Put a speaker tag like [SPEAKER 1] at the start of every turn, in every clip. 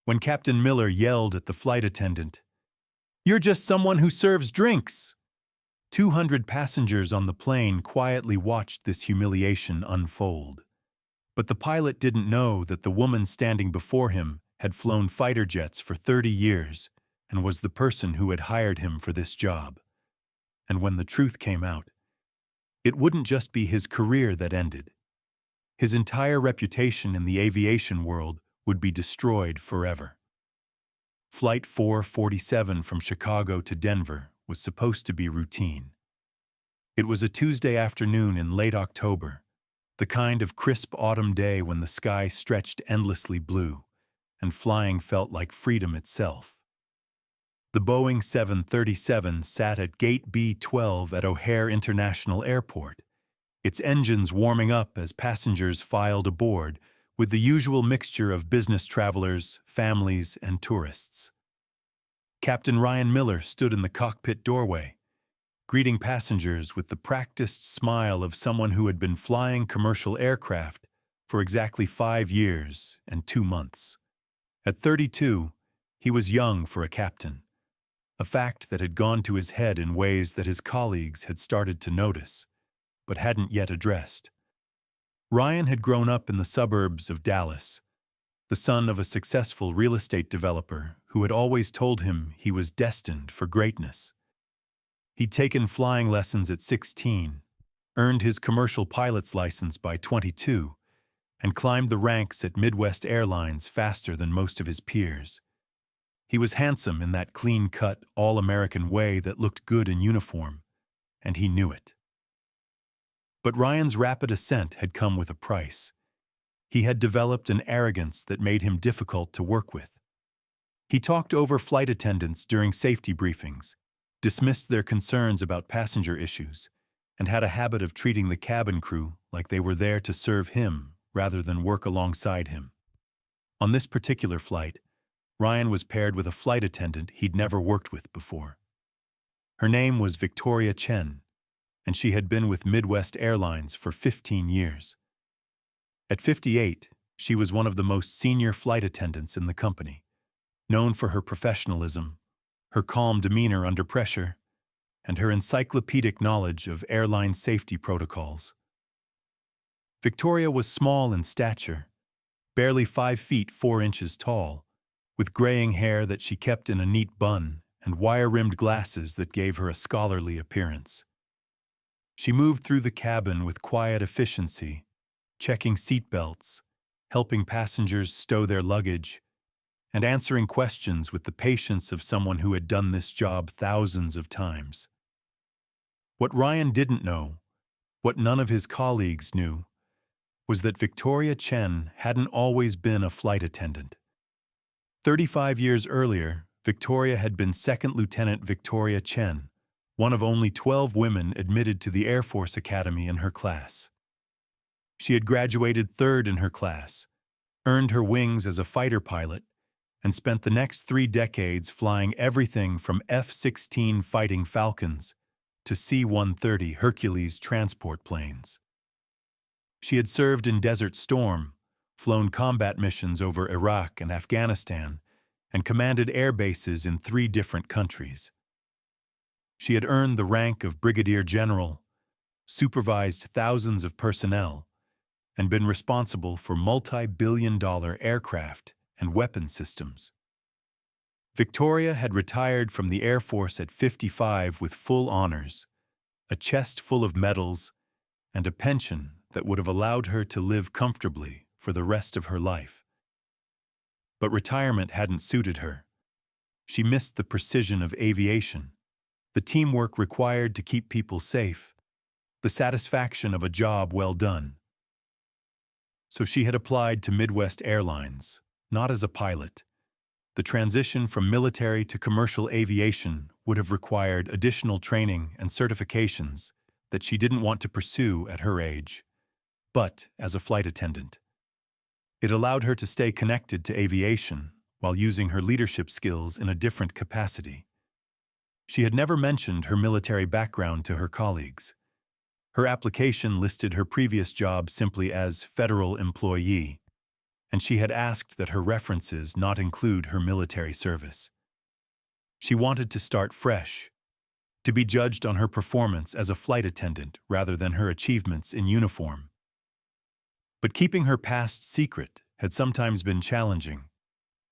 [SPEAKER 1] when Captain Miller yelled at the flight attendant, "You're just someone who serves drinks!" 200 passengers on the plane quietly watched this humiliation unfold. But the pilot didn't know that the woman standing before him had flown fighter jets for 30 years and was the person who had hired him for this job. And when the truth came out, it wouldn't just be his career that ended. His entire reputation in the aviation world would be destroyed forever. Flight 447 from Chicago to Denver was supposed to be routine. It was a Tuesday afternoon in late October, the kind of crisp autumn day when the sky stretched endlessly blue and flying felt like freedom itself. The Boeing 737 sat at Gate B-12 at O'Hare International Airport, its engines warming up as passengers filed aboard with the usual mixture of business travelers, families, and tourists. Captain Ryan Miller stood in the cockpit doorway, greeting passengers with the practiced smile of someone who had been flying commercial aircraft for exactly 5 years and 2 months. At 32, he was young for a captain, a fact that had gone to his head in ways that his colleagues had started to notice, but hadn't yet addressed. Ryan had grown up in the suburbs of Dallas, the son of a successful real estate developer who had always told him he was destined for greatness. He'd taken flying lessons at 16, earned his commercial pilot's license by 22, and climbed the ranks at Midwest Airlines faster than most of his peers. He was handsome in that clean-cut, all-American way that looked good in uniform, and he knew it. But Ryan's rapid ascent had come with a price. He had developed an arrogance that made him difficult to work with. He talked over flight attendants during safety briefings, dismissed their concerns about passenger issues, and had a habit of treating the cabin crew like they were there to serve him rather than work alongside him. On this particular flight, Ryan was paired with a flight attendant he'd never worked with before. Her name was Victoria Chen, and she had been with Midwest Airlines for 15 years. At 58, she was one of the most senior flight attendants in the company, known for her professionalism, her calm demeanor under pressure, and her encyclopedic knowledge of airline safety protocols. Victoria was small in stature, barely 5 feet 4 inches tall, with graying hair that she kept in a neat bun and wire-rimmed glasses that gave her a scholarly appearance. She moved through the cabin with quiet efficiency, checking seat belts, helping passengers stow their luggage, and answering questions with the patience of someone who had done this job thousands of times. What Ryan didn't know, what none of his colleagues knew, was that Victoria Chen hadn't always been a flight attendant. 35 years earlier, Victoria had been Second Lieutenant Victoria Chen, one of only 12 women admitted to the Air Force Academy in her class. She had graduated third in her class, earned her wings as a fighter pilot, and spent the next 3 decades flying everything from F-16 Fighting Falcons to C-130 Hercules transport planes. She had served in Desert Storm, flown combat missions over Iraq and Afghanistan, and commanded air bases in 3 different countries. She had earned the rank of Brigadier General, supervised thousands of personnel, and been responsible for multi-billion-dollar aircraft and weapon systems. Victoria had retired from the Air Force at 55 with full honors, a chest full of medals, and a pension that would have allowed her to live comfortably for the rest of her life. But retirement hadn't suited her. She missed the precision of aviation, the teamwork required to keep people safe, the satisfaction of a job well done. So she had applied to Midwest Airlines, not as a pilot. The transition from military to commercial aviation would have required additional training and certifications that she didn't want to pursue at her age, but as a flight attendant. It allowed her to stay connected to aviation while using her leadership skills in a different capacity. She had never mentioned her military background to her colleagues. Her application listed her previous job simply as federal employee, and she had asked that her references not include her military service. She wanted to start fresh, to be judged on her performance as a flight attendant rather than her achievements in uniform. But keeping her past secret had sometimes been challenging,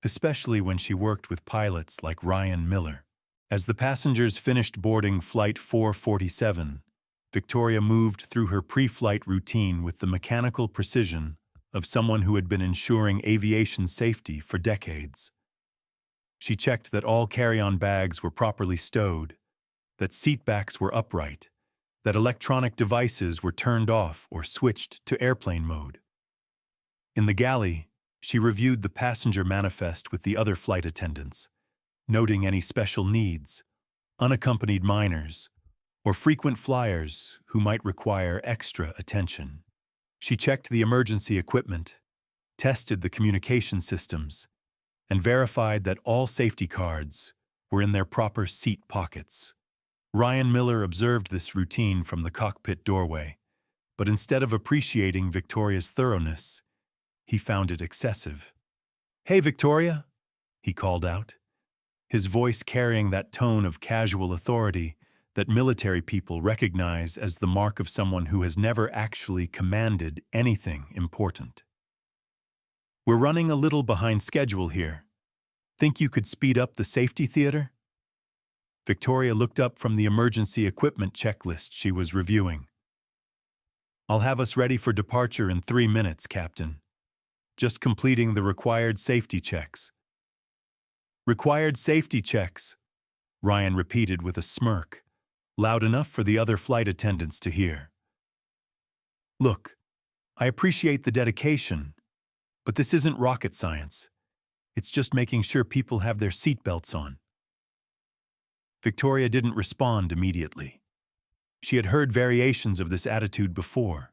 [SPEAKER 1] especially when she worked with pilots like Ryan Miller. As the passengers finished boarding Flight 447, Victoria moved through her pre-flight routine with the mechanical precision of someone who had been ensuring aviation safety for decades. She checked that all carry-on bags were properly stowed, that seatbacks were upright, that electronic devices were turned off or switched to airplane mode. In the galley, she reviewed the passenger manifest with the other flight attendants, noting any special needs, unaccompanied minors, or frequent flyers who might require extra attention. She checked the emergency equipment, tested the communication systems, and verified that all safety cards were in their proper seat pockets. Ryan Miller observed this routine from the cockpit doorway, but instead of appreciating Victoria's thoroughness, he found it excessive. "Hey, Victoria," he called out, his voice carrying that tone of casual authority that military people recognize as the mark of someone who has never actually commanded anything important. "We're running a little behind schedule here. Think you could speed up the safety theater?" Victoria looked up from the emergency equipment checklist she was reviewing. "I'll have us ready for departure in 3 minutes, Captain. Just completing the required safety checks." "Required safety checks," Ryan repeated with a smirk, loud enough for the other flight attendants to hear. "Look, I appreciate the dedication, but this isn't rocket science. It's just making sure people have their seatbelts on." Victoria didn't respond immediately. She had heard variations of this attitude before,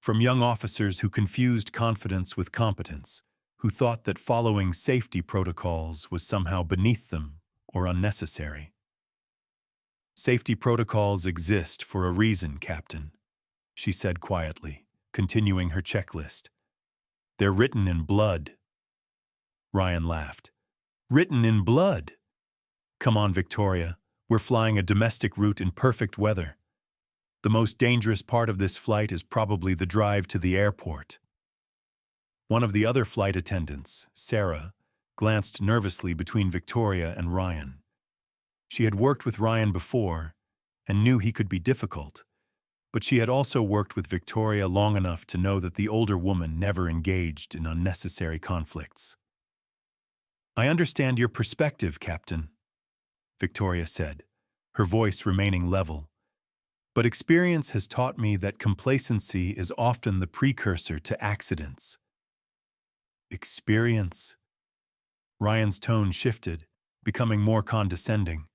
[SPEAKER 1] from young officers who confused confidence with competence, who thought that following safety protocols was somehow beneath them or unnecessary. "Safety protocols exist for a reason, Captain," she said quietly, continuing her checklist. "They're written in blood." Ryan laughed. "Written in blood? Come on, Victoria. We're flying a domestic route in perfect weather. The most dangerous part of this flight is probably the drive to the airport." One of the other flight attendants, Sarah, glanced nervously between Victoria and Ryan. She had worked with Ryan before and knew he could be difficult, but she had also worked with Victoria long enough to know that the older woman never engaged in unnecessary conflicts. "I understand your perspective, Captain," Victoria said, her voice remaining level. "But experience has taught me that complacency is often the precursor to accidents." "Experience?" Ryan's tone shifted, becoming more condescending.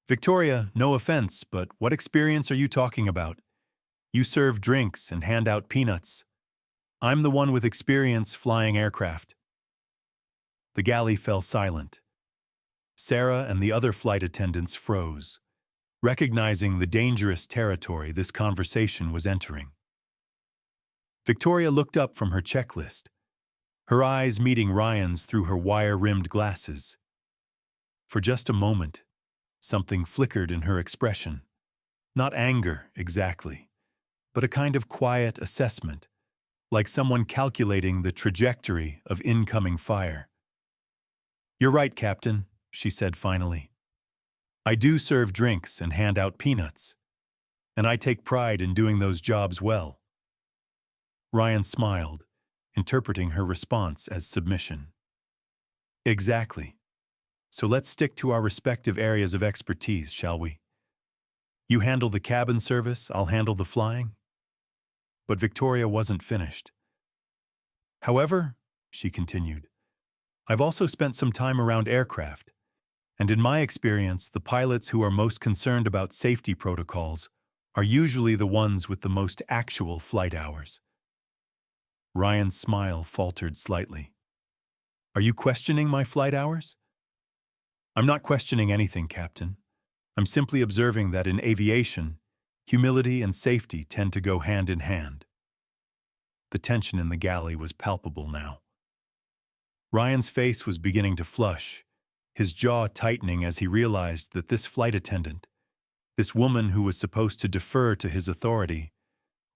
[SPEAKER 1] "Victoria, no offense, but what experience are you talking about? You serve drinks and hand out peanuts. I'm the one with experience flying aircraft." The galley fell silent. Sarah and the other flight attendants froze, recognizing the dangerous territory this conversation was entering. Victoria looked up from her checklist, her eyes meeting Ryan's through her wire-rimmed glasses. For just a moment, something flickered in her expression. Not anger, exactly, but a kind of quiet assessment, like someone calculating the trajectory of incoming fire. "You're right, Captain," she said finally. "I do serve drinks and hand out peanuts, and I take pride in doing those jobs well." Ryan smiled, interpreting her response as submission. "Exactly. So let's stick to our respective areas of expertise, shall we? You handle the cabin service, I'll handle the flying." But Victoria wasn't finished. "However," she continued, "I've also spent some time around aircraft, and in my experience, the pilots who are most concerned about safety protocols are usually the ones with the most actual flight hours." Ryan's smile faltered slightly. "Are you questioning my flight hours?" "I'm not questioning anything, Captain. I'm simply observing that in aviation, humility and safety tend to go hand in hand." The tension in the galley was palpable now. Ryan's face was beginning to flush, his jaw tightening as he realized that this flight attendant, this woman who was supposed to defer to his authority,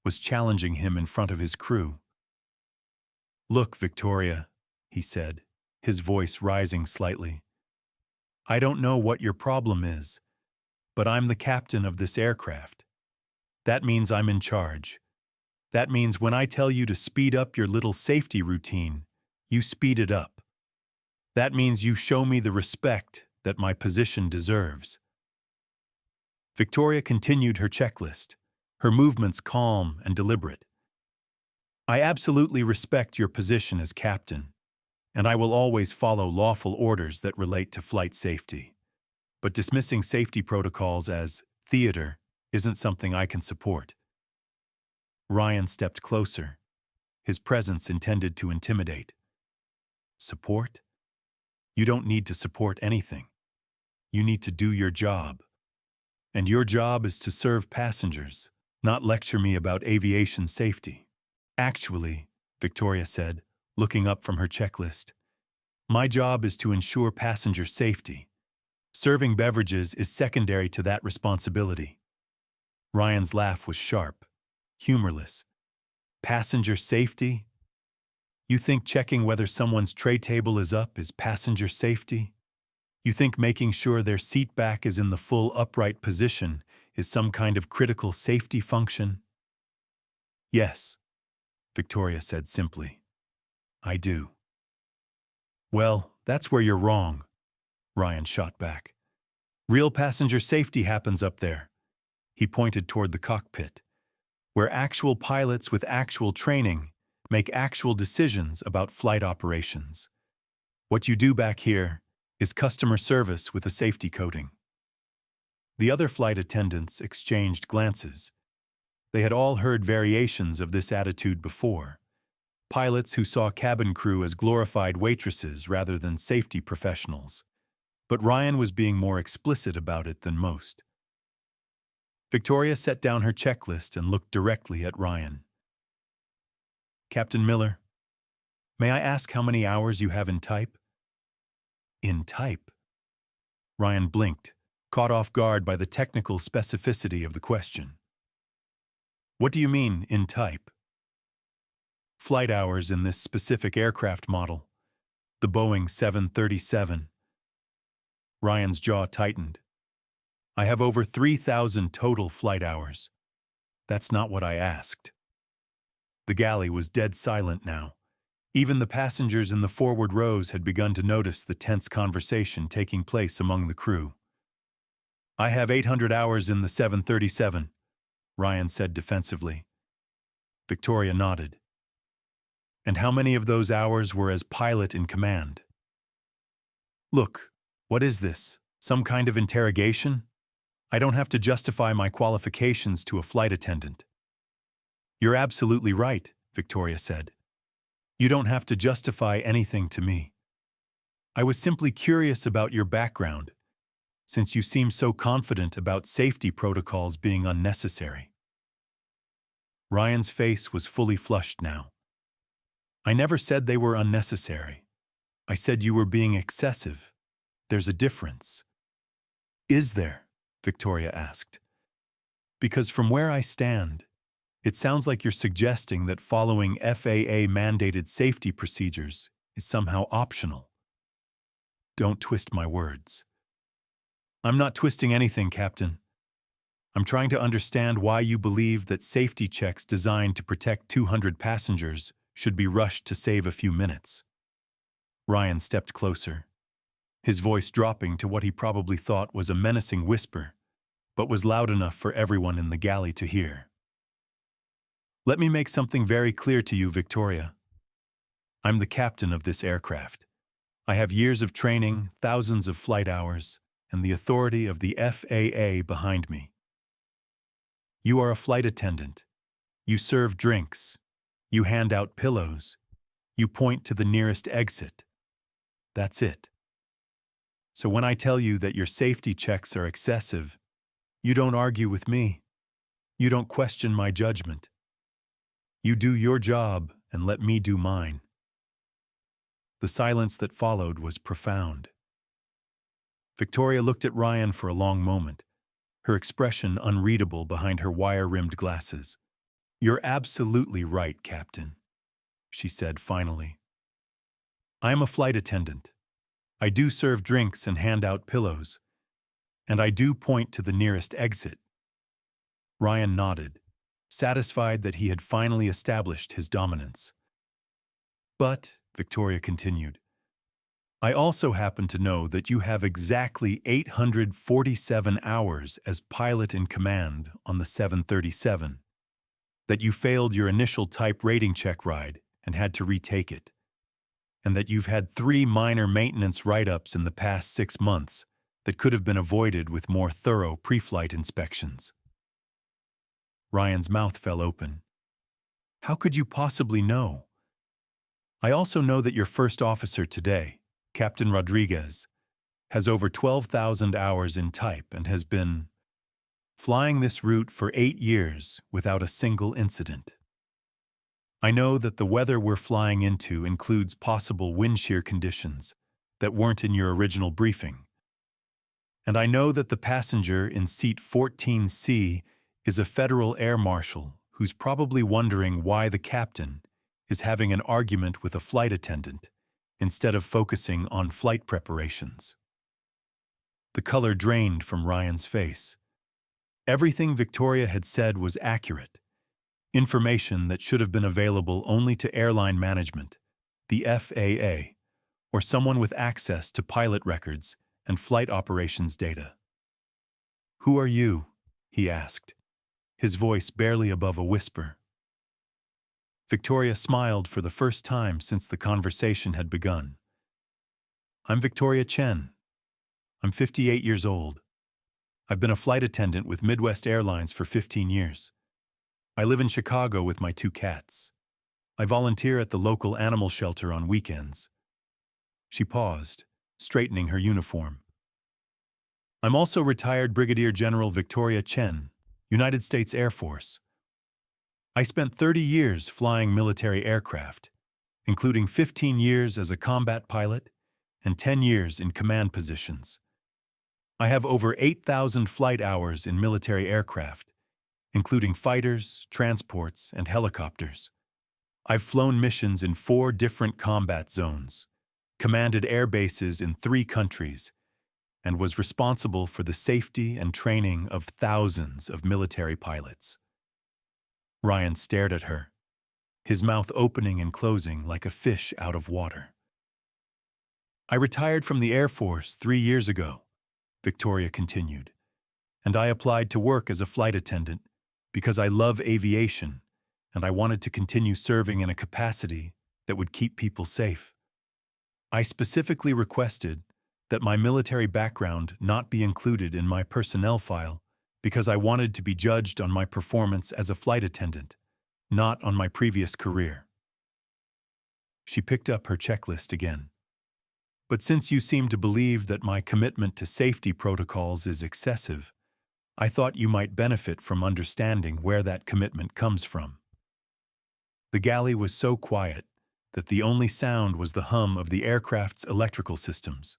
[SPEAKER 1] was challenging him in front of his crew. "Look, Victoria," he said, his voice rising slightly. "I don't know what your problem is, but I'm the captain of this aircraft. That means I'm in charge. That means when I tell you to speed up your little safety routine, you speed it up. That means you show me the respect that my position deserves." Victoria continued her checklist, her movements calm and deliberate. "I absolutely respect your position as captain, and I will always follow lawful orders that relate to flight safety. But dismissing safety protocols as theater isn't something I can support." Ryan stepped closer, his presence intended to intimidate. "Support? You don't need to support anything. You need to do your job. And your job is to serve passengers, not lecture me about aviation safety." "Actually," Victoria said, looking up from her checklist, "my job is to ensure passenger safety. Serving beverages is secondary to that responsibility." Ryan's laugh was sharp, humorless. "Passenger safety? You think checking whether someone's tray table is up is passenger safety? You think making sure their seat back is in the full upright position is some kind of critical safety function?" "Yes," Victoria said simply. "I do." "Well, that's where you're wrong," Ryan shot back. "Real passenger safety happens up there." He pointed toward the cockpit, where actual pilots with actual training make actual decisions about flight operations. What you do back here is customer service with a safety coating. The other flight attendants exchanged glances. They had all heard variations of this attitude before. Pilots who saw cabin crew as glorified waitresses rather than safety professionals. But Ryan was being more explicit about it than most. Victoria set down her checklist and looked directly at Ryan. "Captain Miller, may I ask how many hours you have in type?" "In type?" Ryan blinked, caught off guard by the technical specificity of the question. "What do you mean, in type?" "Flight hours in this specific aircraft model, the Boeing 737. Ryan's jaw tightened. "I have over 3,000 total flight hours." "That's not what I asked." The galley was dead silent now. Even the passengers in the forward rows had begun to notice the tense conversation taking place among the crew. "I have 800 hours in the 737, Ryan said defensively. Victoria nodded. "And how many of those hours were as pilot in command?" "Look, what is this? Some kind of interrogation? I don't have to justify my qualifications to a flight attendant." "You're absolutely right," Victoria said. "You don't have to justify anything to me. I was simply curious about your background, since you seem so confident about safety protocols being unnecessary." Ryan's face was fully flushed now. "I never said they were unnecessary. I said you were being excessive. There's a difference." "Is there?" Victoria asked. "Because from where I stand, it sounds like you're suggesting that following FAA-mandated safety procedures is somehow optional." "Don't twist my words." "I'm not twisting anything, Captain. I'm trying to understand why you believe that safety checks designed to protect 200 passengers should be rushed to save a few minutes." Ryan stepped closer, his voice dropping to what he probably thought was a menacing whisper, but was loud enough for everyone in the galley to hear. "Let me make something very clear to you, Victoria. I'm the captain of this aircraft. I have years of training, thousands of flight hours, and the authority of the FAA behind me. You are a flight attendant. You serve drinks. You hand out pillows. You point to the nearest exit. That's it. So when I tell you that your safety checks are excessive, you don't argue with me. You don't question my judgment. You do your job and let me do mine." The silence that followed was profound. Victoria looked at Ryan for a long moment, her expression unreadable behind her wire-rimmed glasses. "You're absolutely right, Captain," she said finally. "I am a flight attendant. I do serve drinks and hand out pillows, and I do point to the nearest exit." Ryan nodded, satisfied that he had finally established his dominance. "But," Victoria continued, "I also happen to know that you have exactly 847 hours as pilot in command on the 737, that you failed your initial type rating check ride and had to retake it, and that you've had 3 minor maintenance write-ups in the past 6 months that could have been avoided with more thorough pre-flight inspections." Ryan's mouth fell open. "How could you possibly know? I also know that your first officer today, Captain Rodriguez, has over 12,000 hours in type and has been flying this route for 8 years without a single incident. I know that the weather we're flying into includes possible wind shear conditions that weren't in your original briefing. And I know that the passenger in seat 14C is a federal air marshal who's probably wondering why the captain is having an argument with a flight attendant instead of focusing on flight preparations." The color drained from Ryan's face. Everything Victoria had said was accurate, information that should have been available only to airline management, the FAA, or someone with access to pilot records and flight operations data. "Who are you?" he asked, his voice barely above a whisper. Victoria smiled for the first time since the conversation had begun. "I'm Victoria Chen. I'm 58 years old. I've been a flight attendant with Midwest Airlines for 15 years. I live in Chicago with my 2 cats. I volunteer at the local animal shelter on weekends." She paused, straightening her uniform. "I'm also retired Brigadier General Victoria Chen, United States Air Force. I spent 30 years flying military aircraft, including 15 years as a combat pilot and 10 years in command positions. I have over 8,000 flight hours in military aircraft, including fighters, transports, and helicopters. I've flown missions in 4 different combat zones, commanded air bases in 3 countries, and was responsible for the safety and training of thousands of military pilots." Ryan stared at her, his mouth opening and closing like a fish out of water. "I retired from the Air Force 3 years ago," Victoria continued, "and I applied to work as a flight attendant because I love aviation and I wanted to continue serving in a capacity that would keep people safe. I specifically requested that my military background not be included in my personnel file because I wanted to be judged on my performance as a flight attendant, not on my previous career." She picked up her checklist again. "But since you seem to believe that my commitment to safety protocols is excessive, I thought you might benefit from understanding where that commitment comes from." The galley was so quiet that the only sound was the hum of the aircraft's electrical systems.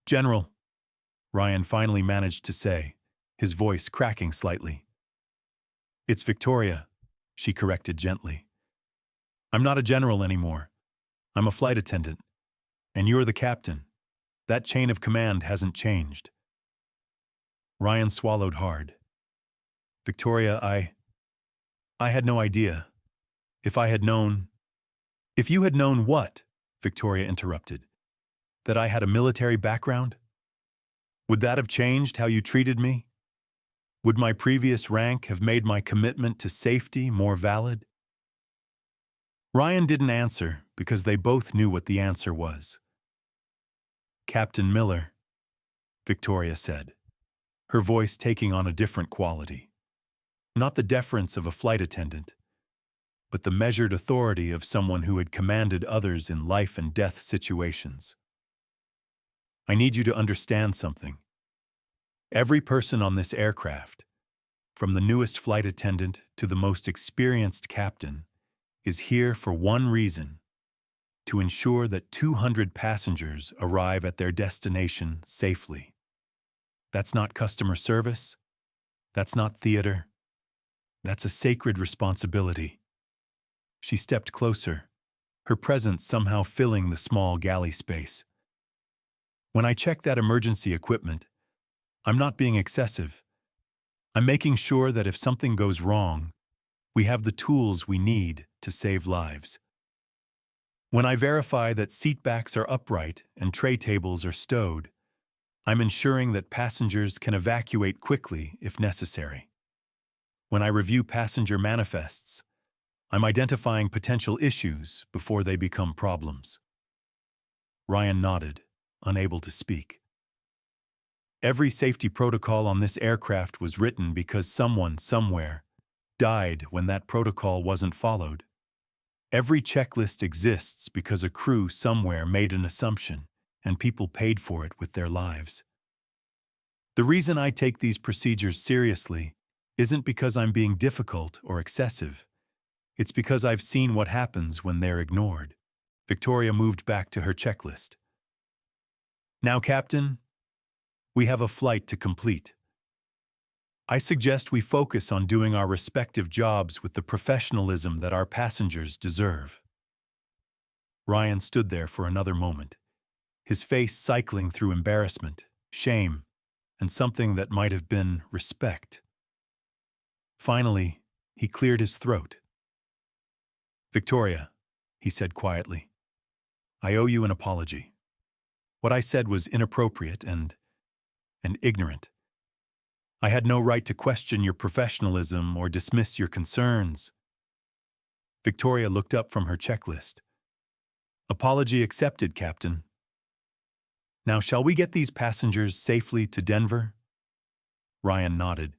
[SPEAKER 1] "General," Ryan finally managed to say, his voice cracking slightly. "It's Victoria," she corrected gently. "I'm not a general anymore. I'm a flight attendant. And you're the captain. That chain of command hasn't changed." Ryan swallowed hard. "Victoria, I had no idea. If I had known—" "If you had known what?" Victoria interrupted. "That I had a military background? Would that have changed how you treated me? Would my previous rank have made my commitment to safety more valid?" Ryan didn't answer because they both knew what the answer was. "Captain Miller," Victoria said, her voice taking on a different quality. Not the deference of a flight attendant, but the measured authority of someone who had commanded others in life and death situations. "I need you to understand something. Every person on this aircraft, from the newest flight attendant to the most experienced captain, is here for one reason: to ensure that 200 passengers arrive at their destination safely. That's not customer service. That's not theater. That's a sacred responsibility. She stepped closer, her presence somehow filling the small galley space. When I check that emergency equipment, I'm not being excessive. I'm making sure that if something goes wrong, we have the tools we need to save lives. When I verify that seatbacks are upright and tray tables are stowed, I'm ensuring that passengers can evacuate quickly if necessary. When I review passenger manifests, I'm identifying potential issues before they become problems. Ryan nodded, unable to speak. Every safety protocol on this aircraft was written because someone, somewhere, died when that protocol wasn't followed. Every checklist exists because a crew somewhere made an assumption, and people paid for it with their lives. The reason I take these procedures seriously isn't because I'm being difficult or excessive. It's because I've seen what happens when they're ignored. Victoria moved back to her checklist. Now, Captain, we have a flight to complete. I suggest we focus on doing our respective jobs with the professionalism that our passengers deserve. Ryan stood there for another moment, his face cycling through embarrassment, shame, and something that might have been respect. Finally, he cleared his throat. Victoria, he said quietly, I owe you an apology. What I said was inappropriate and ignorant. I had no right to question your professionalism or dismiss your concerns. Victoria looked up from her checklist. Apology accepted, Captain. Now, shall we get these passengers safely to Denver? Ryan nodded.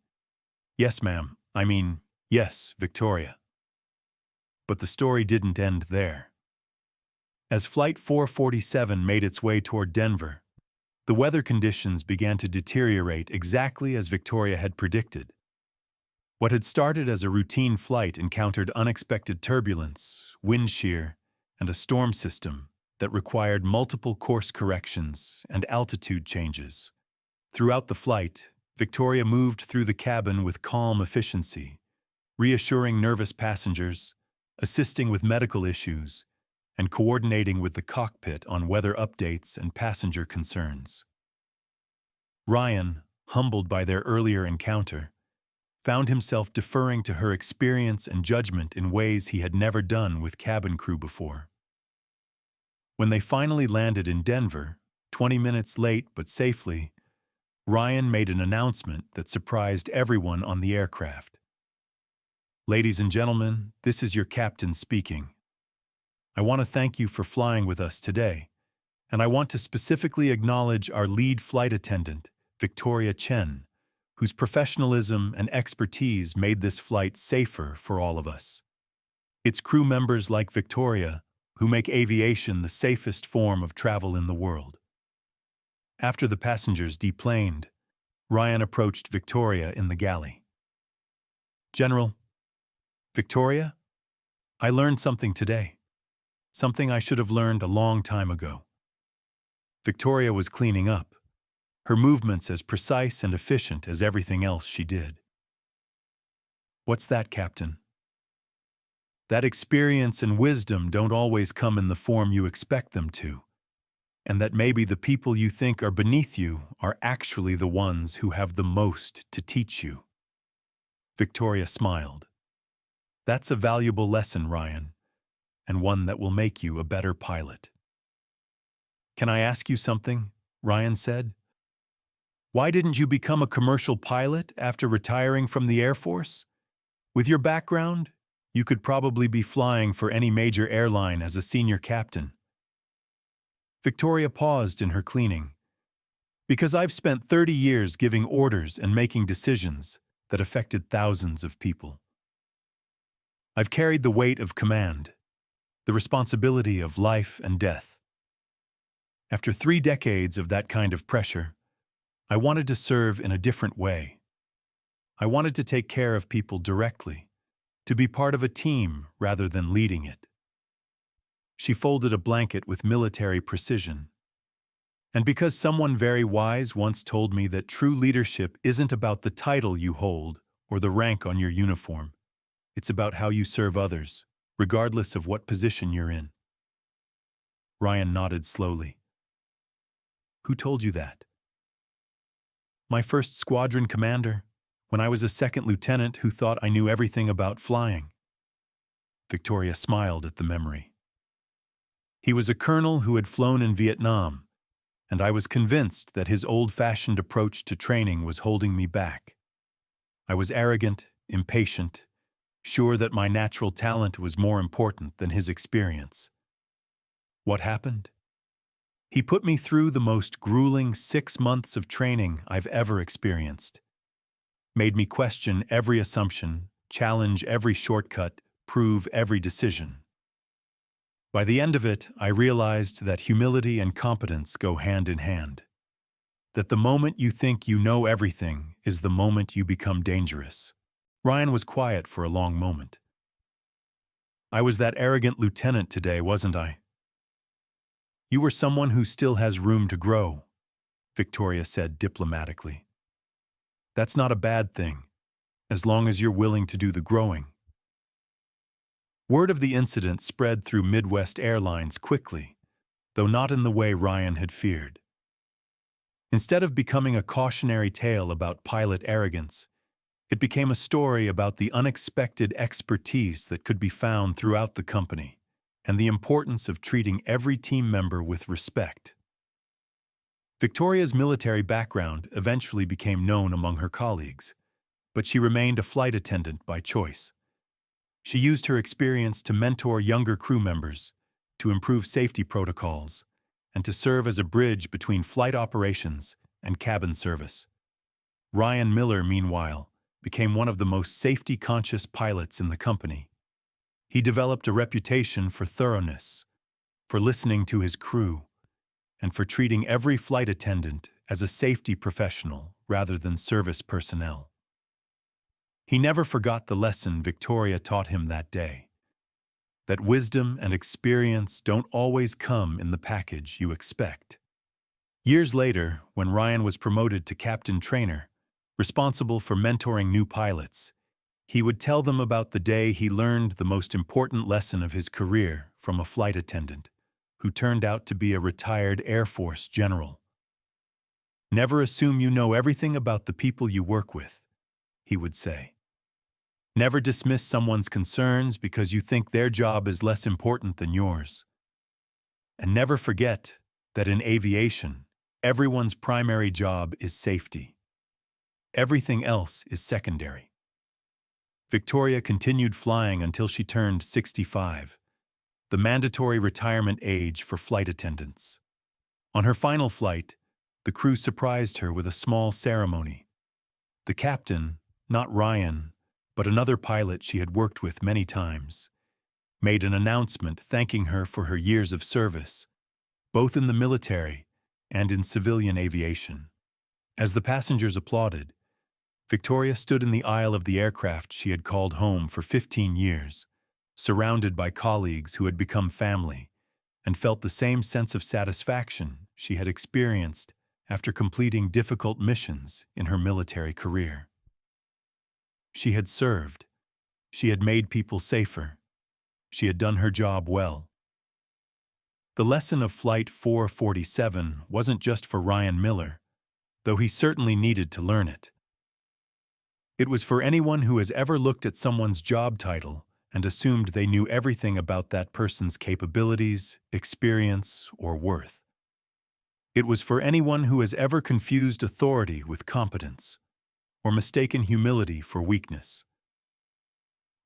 [SPEAKER 1] Yes, ma'am. Yes, Victoria. But the story didn't end there. As Flight 447 made its way toward Denver, the weather conditions began to deteriorate exactly as Victoria had predicted. What had started as a routine flight encountered unexpected turbulence, wind shear, and a storm system that required multiple course corrections and altitude changes. Throughout the flight, Victoria moved through the cabin with calm efficiency, reassuring nervous passengers, assisting with medical issues, and coordinating with the cockpit on weather updates and passenger concerns. Ryan, humbled by their earlier encounter, found himself deferring to her experience and judgment in ways he had never done with cabin crew before. When they finally landed in Denver, 20 minutes late but safely, Ryan made an announcement that surprised everyone on the aircraft. Ladies and gentlemen, this is your captain speaking. I want to thank you for flying with us today, and I want to specifically acknowledge our lead flight attendant, Victoria Chen, whose professionalism and expertise made this flight safer for all of us. It's crew members like Victoria who make aviation the safest form of travel in the world. After the passengers deplaned, Ryan approached Victoria in the galley. General, Victoria, I learned something today. Something I should have learned a long time ago. Victoria was cleaning up, her movements as precise and efficient as everything else she did. What's that, Captain? That experience and wisdom don't always come in the form you expect them to, and that maybe the people you think are beneath you are actually the ones who have the most to teach you. Victoria smiled. That's a valuable lesson, Ryan, and one that will make you a better pilot. Can I ask you something? Ryan said. Why didn't you become a commercial pilot after retiring from the Air Force? With your background, you could probably be flying for any major airline as a senior captain. Victoria paused in her cleaning. Because I've spent 30 years giving orders and making decisions that affected thousands of people. I've carried the weight of command, the responsibility of life and death. After 3 decades of that kind of pressure, I wanted to serve in a different way. I wanted to take care of people directly, to be part of a team rather than leading it. She folded a blanket with military precision. And because someone very wise once told me that true leadership isn't about the title you hold or the rank on your uniform, it's about how you serve others, regardless of what position you're in. Ryan nodded slowly. Who told you that? My first squadron commander, when I was a second lieutenant who thought I knew everything about flying. Victoria smiled at the memory. He was a colonel who had flown in Vietnam, and I was convinced that his old-fashioned approach to training was holding me back. I was arrogant, impatient, sure that my natural talent was more important than his experience. What happened? He put me through the most grueling 6 months of training I've ever experienced. Made me question every assumption, challenge every shortcut, prove every decision. By the end of it, I realized that humility and competence go hand in hand. That the moment you think you know everything is the moment you become dangerous. Ryan was quiet for a long moment. I was that arrogant lieutenant today, wasn't I? You were someone who still has room to grow, Victoria said diplomatically. That's not a bad thing, as long as you're willing to do the growing. Word of the incident spread through Midwest Airlines quickly, though not in the way Ryan had feared. Instead of becoming a cautionary tale about pilot arrogance, it became a story about the unexpected expertise that could be found throughout the company and the importance of treating every team member with respect. Victoria's military background eventually became known among her colleagues, but she remained a flight attendant by choice. She used her experience to mentor younger crew members, to improve safety protocols, and to serve as a bridge between flight operations and cabin service. Ryan Miller, meanwhile, became one of the most safety-conscious pilots in the company. He developed a reputation for thoroughness, for listening to his crew, and for treating every flight attendant as a safety professional rather than service personnel. He never forgot the lesson Victoria taught him that day, that wisdom and experience don't always come in the package you expect. Years later, when Ryan was promoted to captain trainer, responsible for mentoring new pilots, he would tell them about the day he learned the most important lesson of his career from a flight attendant, who turned out to be a retired Air Force general. Never assume you know everything about the people you work with, he would say. Never dismiss someone's concerns because you think their job is less important than yours. And never forget that in aviation, everyone's primary job is safety. Everything else is secondary. Victoria continued flying until she turned 65, the mandatory retirement age for flight attendants. On her final flight, the crew surprised her with a small ceremony. The captain, not Ryan, but another pilot she had worked with many times, made an announcement thanking her for her years of service, both in the military and in civilian aviation. As the passengers applauded, Victoria stood in the aisle of the aircraft she had called home for 15 years, surrounded by colleagues who had become family, and felt the same sense of satisfaction she had experienced after completing difficult missions in her military career. She had served. She had made people safer. She had done her job well. The lesson of Flight 447 wasn't just for Ryan Miller, though he certainly needed to learn it. It was for anyone who has ever looked at someone's job title and assumed they knew everything about that person's capabilities, experience, or worth. It was for anyone who has ever confused authority with competence, or mistaken humility for weakness.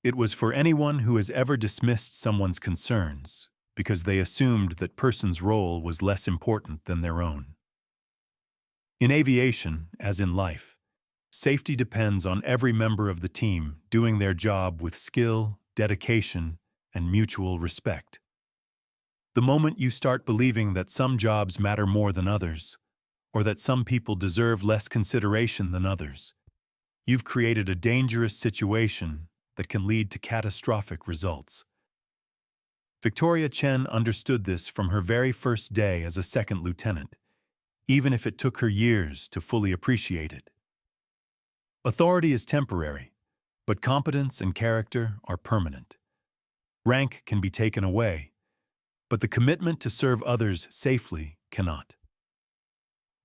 [SPEAKER 1] It was for anyone who has ever dismissed someone's concerns because they assumed that person's role was less important than their own. In aviation, as in life, safety depends on every member of the team doing their job with skill, dedication, and mutual respect. The moment you start believing that some jobs matter more than others, or that some people deserve less consideration than others, you've created a dangerous situation that can lead to catastrophic results. Victoria Chen understood this from her very first day as a second lieutenant, even if it took her years to fully appreciate it. Authority is temporary, but competence and character are permanent. Rank can be taken away, but the commitment to serve others safely cannot.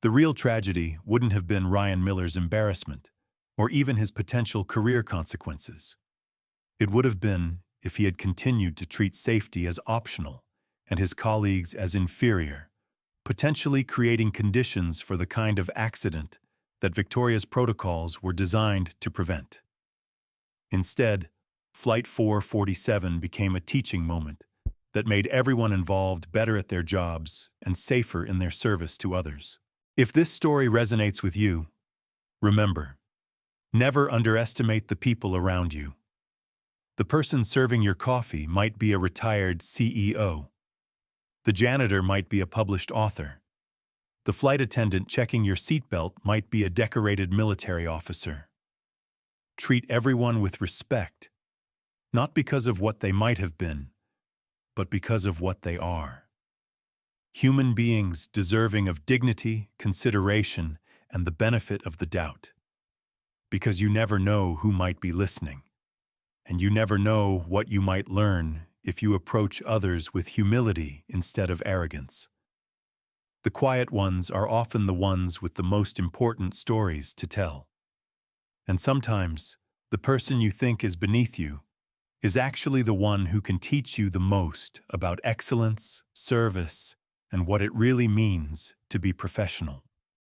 [SPEAKER 1] The real tragedy wouldn't have been Ryan Miller's embarrassment, or even his potential career consequences. It would have been if he had continued to treat safety as optional and his colleagues as inferior, potentially creating conditions for the kind of accident that Victoria's protocols were designed to prevent. Instead, Flight 447 became a teaching moment that made everyone involved better at their jobs and safer in their service to others. If this story resonates with you, remember, never underestimate the people around you. The person serving your coffee might be a retired CEO. The janitor might be a published author. The flight attendant checking your seatbelt might be a decorated military officer. Treat everyone with respect, not because of what they might have been, but because of what they are. Human beings deserving of dignity, consideration, and the benefit of the doubt. Because you never know who might be listening, and you never know what you might learn if you approach others with humility instead of arrogance. The quiet ones are often the ones with the most important stories to tell. And sometimes, the person you think is beneath you is actually the one who can teach you the most about excellence, service, and what it really means to be professional.